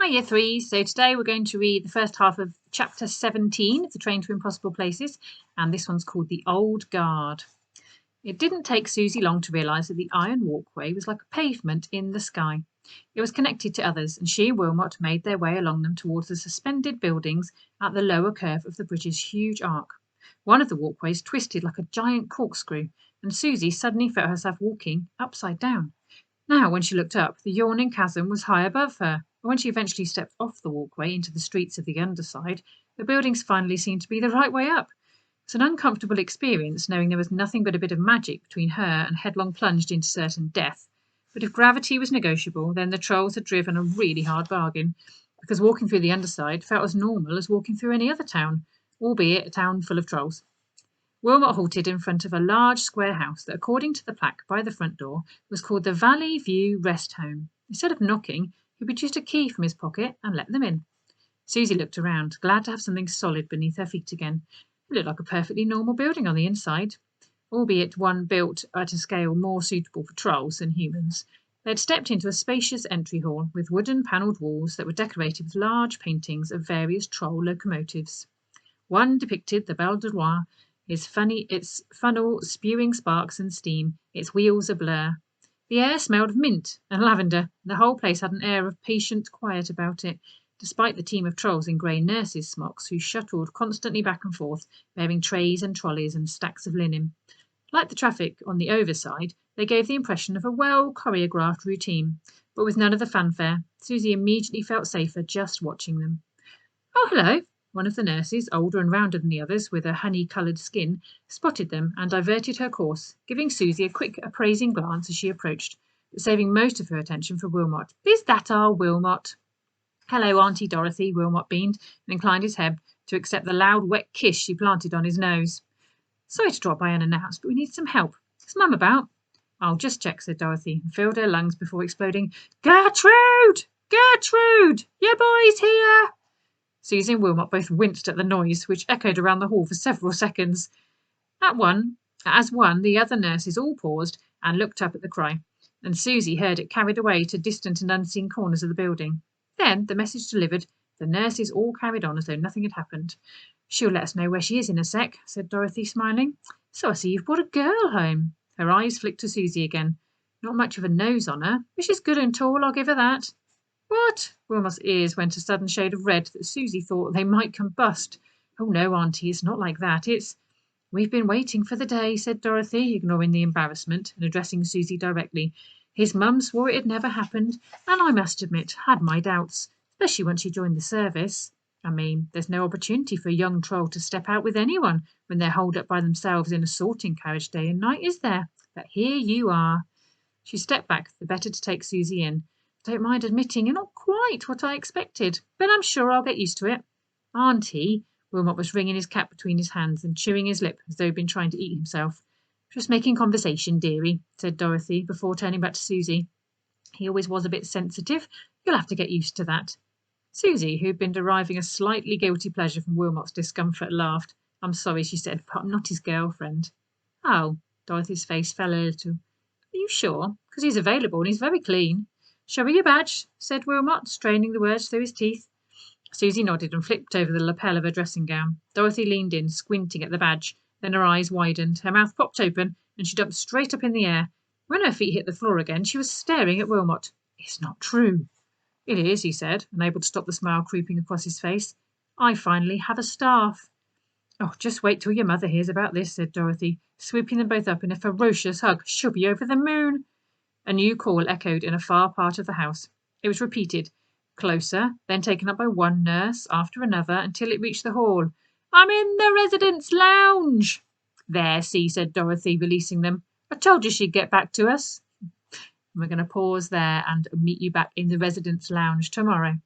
Hi, Year 3. So today we're going to read the first half of chapter 17 of The Train to Impossible Places, and this one's called The Old Guard. It didn't take Susie long to realise that the iron walkway was like a pavement in the sky. It was connected to others, and she and Wilmot made their way along them towards the suspended buildings at the lower curve of the bridge's huge arc. One of the walkways twisted like a giant corkscrew, and Susie suddenly felt herself walking upside down. Now, when she looked up, the yawning chasm was high above her, and when she eventually stepped off the walkway into the streets of the underside, the buildings finally seemed to be the right way up. It was an uncomfortable experience, knowing there was nothing but a bit of magic between her and headlong plunged into certain death. But if gravity was negotiable, then the trolls had driven a really hard bargain, because walking through the underside felt as normal as walking through any other town, albeit a town full of trolls. Wilmot halted in front of a large square house that, according to the plaque by the front door, was called the Valley View Rest Home. Instead of knocking, he produced a key from his pocket and let them in. Susie looked around, glad to have something solid beneath her feet again. It looked like a perfectly normal building on the inside, albeit one built at a scale more suitable for trolls than humans. They had stepped into a spacious entry hall with wooden panelled walls that were decorated with large paintings of various troll locomotives. One depicted the Belle de Roi, its funnel spewing sparks and steam, its wheels ablur. The air smelled of mint and lavender, and the whole place had an air of patient quiet about it, despite the team of trolls in grey nurses' smocks who shuttled constantly back and forth, bearing trays and trolleys and stacks of linen. Like the traffic on the overside, they gave the impression of a well-choreographed routine, but with none of the fanfare. Susie immediately felt safer just watching them. "Oh, hello!" One of the nurses, older and rounder than the others, with a honey-coloured skin, spotted them and diverted her course, giving Susie a quick appraising glance as she approached, but saving most of her attention for Wilmot. "Is that our Wilmot?" "Hello, Auntie Dorothy," Wilmot beamed, and inclined his head to accept the loud, wet kiss she planted on his nose. "Sorry to drop by unannounced, but we need some help. Is Mum about?" "I'll just check," said Dorothy, and filled her lungs before exploding. "Gertrude! Gertrude! Your boy's here!" Susie and Wilmot both winced at the noise, which echoed around the hall for several seconds. As one, the other nurses all paused and looked up at the cry, and Susie heard it carried away to distant and unseen corners of the building. Then, the message delivered, the nurses all carried on as though nothing had happened. "She'll let us know where she is in a sec," said Dorothy, smiling. "So I see you've brought a girl home." Her eyes flicked to Susie again. "Not much of a nose on her, but she's good and tall, I'll give her that." "What?" Wilmot's ears went a sudden shade of red that Susie thought they might combust. "Oh, no, Auntie, it's not like that. It's—" "We've been waiting for the day," said Dorothy, ignoring the embarrassment and addressing Susie directly. "His mum swore it had never happened, and I must admit, had my doubts, especially when she joined the service. I mean, there's no opportunity for a young troll to step out with anyone when they're holed up by themselves in a sorting carriage day and night, is there? But here you are." She stepped back, the better to take Susie in. "Don't mind admitting you're not quite what I expected, but I'm sure I'll get used to it." "Auntie," Wilmot was wringing his cap between his hands and chewing his lip as though he'd been trying to eat himself. "Just making conversation, dearie," said Dorothy, before turning back to Susie. "He always was a bit sensitive. You'll have to get used to that." Susie, who'd been deriving a slightly guilty pleasure from Wilmot's discomfort, laughed. "I'm sorry," she said, "but I'm not his girlfriend." "Oh," Dorothy's face fell a little. "Are you sure? Because he's available and he's very clean." "Show me your badge," said Wilmot, straining the words through his teeth. Susie nodded and flipped over the lapel of her dressing gown. Dorothy leaned in, squinting at the badge. Then her eyes widened, her mouth popped open, and she jumped straight up in the air. When her feet hit the floor again, she was staring at Wilmot. "It's not true." "It is," he said, unable to stop the smile creeping across his face. "I finally have a staff." "Oh, just wait till your mother hears about this," said Dorothy, sweeping them both up in a ferocious hug. "She'll be over the moon." A new call echoed in a far part of the house. It was repeated, closer, then taken up by one nurse after another until it reached the hall. "I'm in the residence lounge." "There, see," said Dorothy, releasing them. "I told you she'd get back to us." We're going to pause there and meet you back in the residence lounge tomorrow.